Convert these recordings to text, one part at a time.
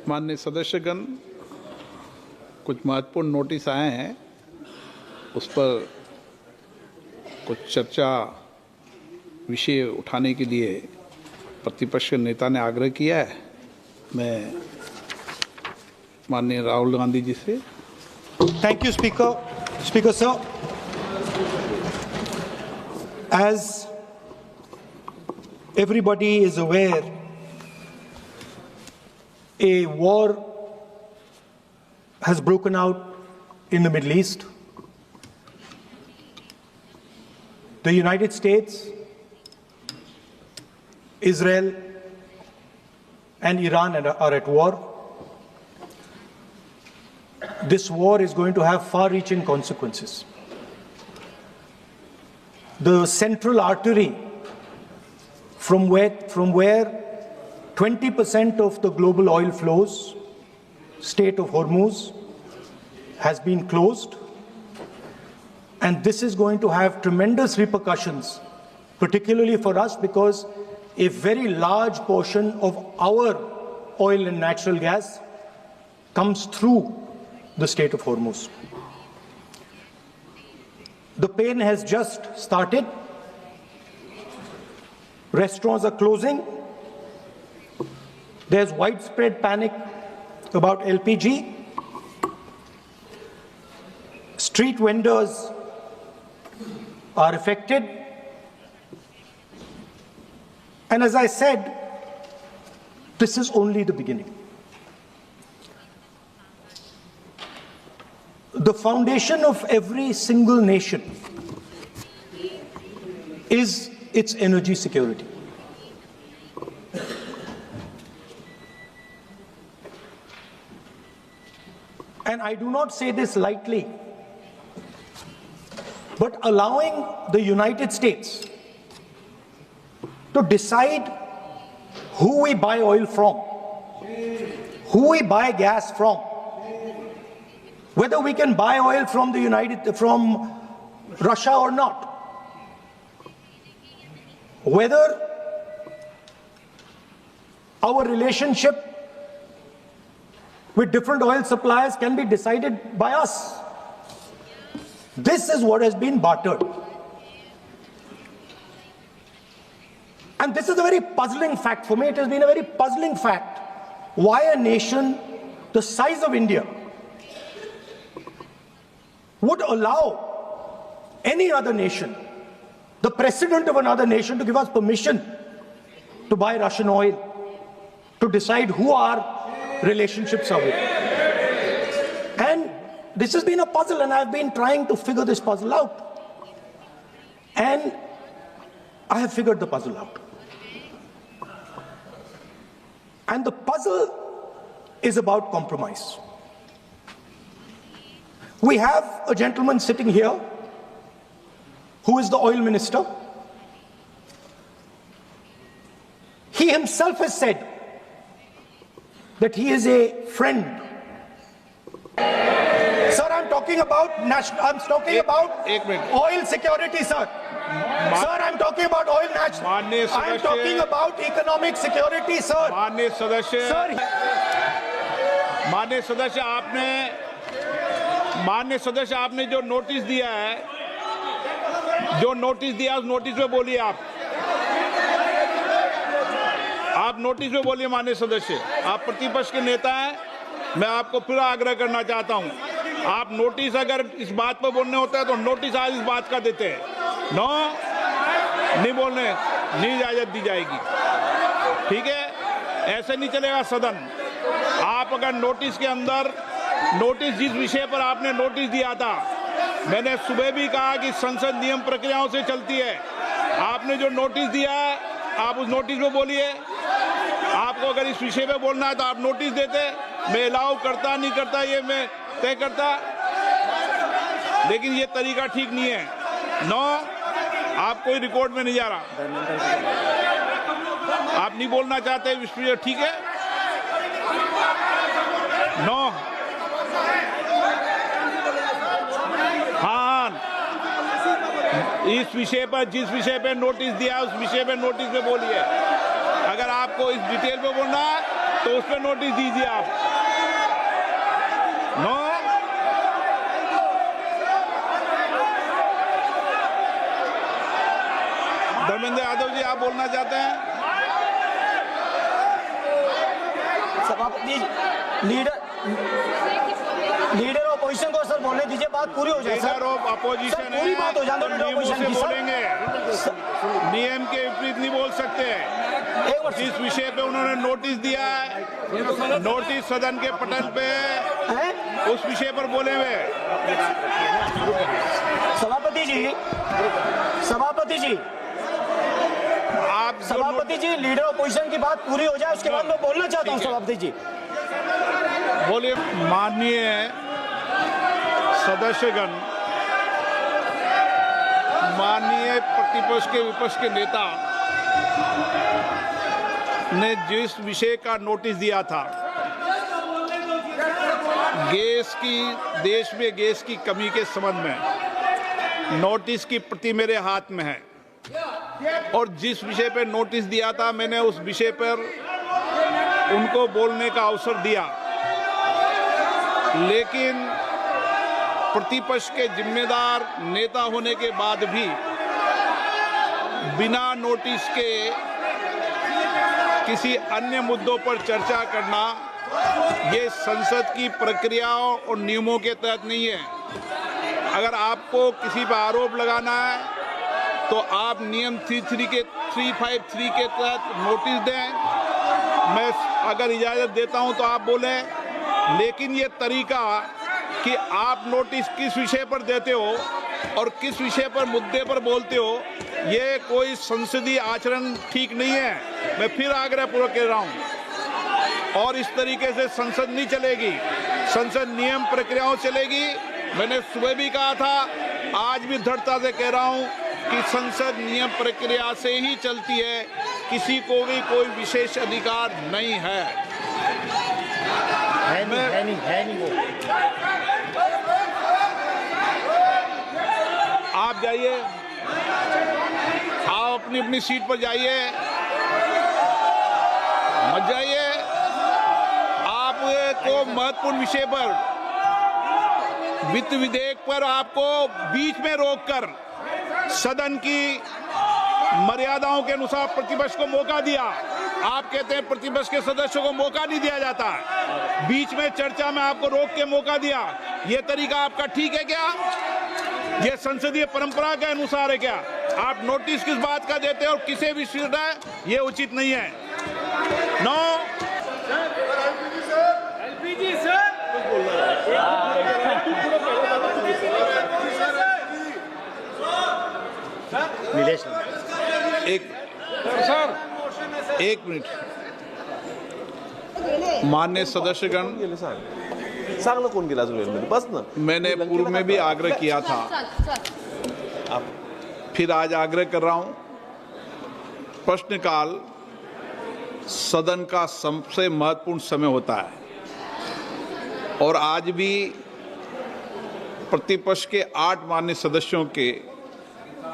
माननीय सदस्यगण, कुछ महत्वपूर्ण नोटिस आए हैं, उस पर कुछ चर्चा विषय उठाने के लिए प्रतिपक्ष के नेता ने आग्रह किया है। मैं माननीय राहुल गांधी जी से। Thank you, Speaker. Speaker, sir. As everybody is aware, a war has broken out in the Middle East. The United States, Israel, and Iran are at war. This war is going to have far-reaching consequences. The central artery from where 20% of the global oil flows, Strait of Hormuz, has been closed. And this is going to have tremendous repercussions, particularly for us, because a very large portion of our oil and natural gas comes through the Strait of Hormuz. The pain has just started. Restaurants are closing. There's widespread panic about LPG. Street vendors are affected. And as I said, this is only the beginning. The foundation of every single nation is its energy security. And I do not say this lightly, but allowing the United States to decide who we buy oil from, who we buy gas from, whether we can buy oil from from Russia or not, whether our relationship with different oil suppliers can be decided by us. This is what has been bartered. And this is a very puzzling fact for me. It has been a very puzzling fact why a nation the size of India would allow any other nation, the president of another nation, to give us permission to buy Russian oil, to decide who our relationships are with. And this has been a puzzle, and I've been trying to figure this puzzle out. And I have figured the puzzle out. And the puzzle is about compromise. We have a gentleman sitting here who is the oil minister. He himself has said that he is a friend. Sir, I'm talking about oil security, sir. Sir, I'm talking about oil national. I'm talking about economic security, sir. माननीय सदस्य, Sir, माननीय सदस्य, आपने जो notice दिया है, उस notice में बोलिए आप नोटिस में बोलिए। माननीय सदस्य, आप प्रतिपक्ष के नेता हैं, मैं आपको फिर आग्रह करना चाहता हूं, आप नोटिस अगर इस बात पर बोलने होता है तो नोटिस आज इस बात का देते हैं। नो, नहीं बोलने, नहीं इजाजत दी जाएगी। ठीक है, ऐसे नहीं चलेगा सदन। आप अगर नोटिस के अंदर, नोटिस जिस विषय पर आपने नोटिस दिया था, मैंने सुबह भी कहा कि संसद नियम प्रक्रियाओं से चलती है। आपने जो नोटिस दिया है, आप उस नोटिस में बोलिए। आपको अगर इस विषय पे बोलना है तो आप नोटिस देते, मैं अलाउ करता नहीं करता ये मैं तय करता, लेकिन ये तरीका ठीक नहीं है। नो, आप कोई रिकॉर्ड में नहीं जा रहा, आप नहीं बोलना चाहते इस विषय, ठीक है। नो, हाँ, इस विषय पर, जिस विषय पे नोटिस दिया उस विषय पे नोटिस में बोलिए। अगर आपको इस डिटेल में बोलना है तो उस पर नोटिस दीजिए आप। नो, धर्मेंद्र यादव जी, आप बोलना चाहते हैं? सभापति लीडर ऑपोजिशन को सर बोलने दीजिए, बात पूरी हो जाए। लीडर ऑफ अपोजिशन है, पूरी बात हो जाए तो लीडर नियमों ऑपोजिशन से की सर। बोलेंगे, नियम के विपरीत नहीं बोल सकते। जिस विषय पे उन्होंने नोटिस दिया है, नोटिस सदन के पटल पे है, उस विषय पर बोले हुए। सभापति जी आप सभापति जी, लीडर ऑपोजिशन की बात पूरी हो जाए, उसके बाद मैं बोलना चाहता हूँ। सभापति जी बोलिए। माननीय सदस्यगण, माननीय प्रतिपक्ष के विपक्ष के नेता ने जिस विषय का नोटिस दिया था, देश में गैस की कमी के संबंध में, नोटिस की प्रति मेरे हाथ में है और जिस विषय पर नोटिस दिया था, मैंने उस विषय पर उनको बोलने का अवसर दिया, लेकिन प्रतिपक्ष के जिम्मेदार नेता होने के बाद भी बिना नोटिस के किसी अन्य मुद्दों पर चर्चा करना ये संसद की प्रक्रियाओं और नियमों के तहत नहीं है। अगर आपको किसी पर आरोप लगाना है तो आप नियम 353 के तहत नोटिस दें। मैं अगर इजाज़त देता हूं तो आप बोलें, लेकिन ये तरीका कि आप नोटिस किस विषय पर देते हो और किस विषय पर मुद्दे पर बोलते हो, ये कोई संसदीय आचरण ठीक नहीं है। मैं फिर आग्रहपूर्वक कह रहा हूं, और इस तरीके से संसद नहीं चलेगी, संसद नियम प्रक्रियाओं चलेगी। मैंने सुबह भी कहा था, आज भी दृढ़ता से कह रहा हूं कि संसद नियम प्रक्रिया से ही चलती है, किसी को भी कोई विशेष अधिकार नहीं है। नहीं वो। आप जाइए, आप अपनी अपनी सीट पर जाइए, मत जाइए। आपको महत्वपूर्ण विषय पर, वित्त विधेयक पर आपको बीच में रोककर सदन की मर्यादाओं के अनुसार प्रतिपक्ष को मौका दिया। आप कहते हैं प्रतिपक्ष के सदस्यों को मौका नहीं दिया जाता, बीच में चर्चा में आपको रोक के मौका दिया। यह तरीका आपका ठीक है क्या? यह संसदीय परंपरा के अनुसार है क्या? आप नोटिस किस बात का देते हैं और किसे विषय है, यह उचित नहीं है। नो एलपीजी सर, एक मिनट। माननीय सदस्यगण, कौन गिला बस ना, मैंने पूर्व में भी आग्रह किया था, फिर आज आग्रह कर रहा हूं। प्रश्नकाल सदन का सबसे महत्वपूर्ण समय होता है और आज भी प्रतिपक्ष के 8 माननीय सदस्यों के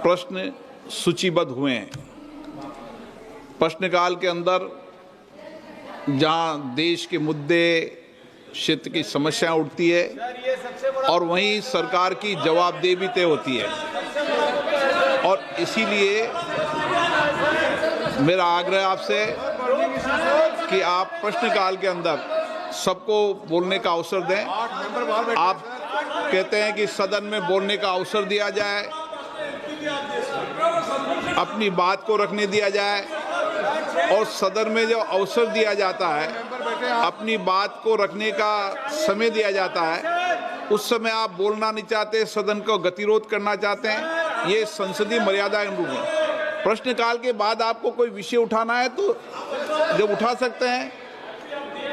प्रश्न सूचीबद्ध हुए हैं। प्रश्नकाल के अंदर जहां देश के मुद्दे, क्षेत्र की समस्याएं उठती है और वहीं सरकार की जवाबदेही भी तय होती है, और इसीलिए मेरा आग्रह आपसे कि आप प्रश्नकाल के अंदर सबको बोलने का अवसर दें। आप कहते हैं कि सदन में बोलने का अवसर दिया जाए, अपनी बात को रखने दिया जाए, और सदन में जो अवसर दिया जाता है, अपनी बात को रखने का समय दिया जाता है, उस समय आप बोलना नहीं चाहते, सदन को गतिरोध करना चाहते हैं, ये संसदीय मर्यादा के अनुरूप है। प्रश्नकाल के बाद आपको कोई विषय उठाना है तो जब उठा सकते हैं,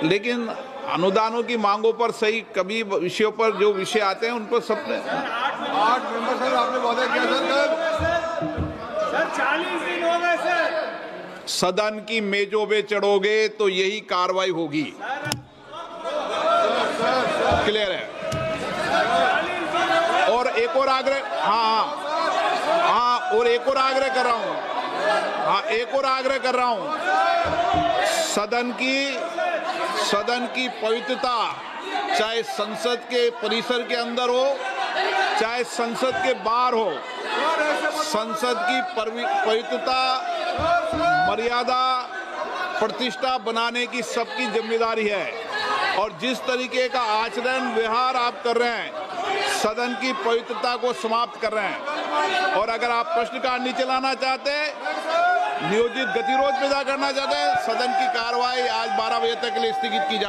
लेकिन अनुदानों की मांगों पर सही कभी विषयों पर जो विषय आते हैं उन पर सबने 8 मेंबर सर आपने वादा किया सर 40 दिन हो गए सर। सदन की मेजों पे चढ़ोगे तो यही कार्रवाई होगी। क्लियर है? और एक और आग्रह, हाँ, और एक और आग्रह कर रहा हूं, सदन की सदन की पवित्रता चाहे संसद के परिसर के अंदर हो चाहे संसद के बाहर हो, संसद की पवित्रता, मर्यादा, प्रतिष्ठा बनाने की सबकी जिम्मेदारी है। और जिस तरीके का आचरण व्यवहार आप कर रहे हैं, सदन की पवित्रता को समाप्त कर रहे हैं। और अगर आप प्रश्नकाल नहीं चलाना चाहते, नियोजित गतिरोध पैदा करना चाहते हैं, सदन की कार्रवाई आज 12 बजे तक के लिए स्थगित की जाए।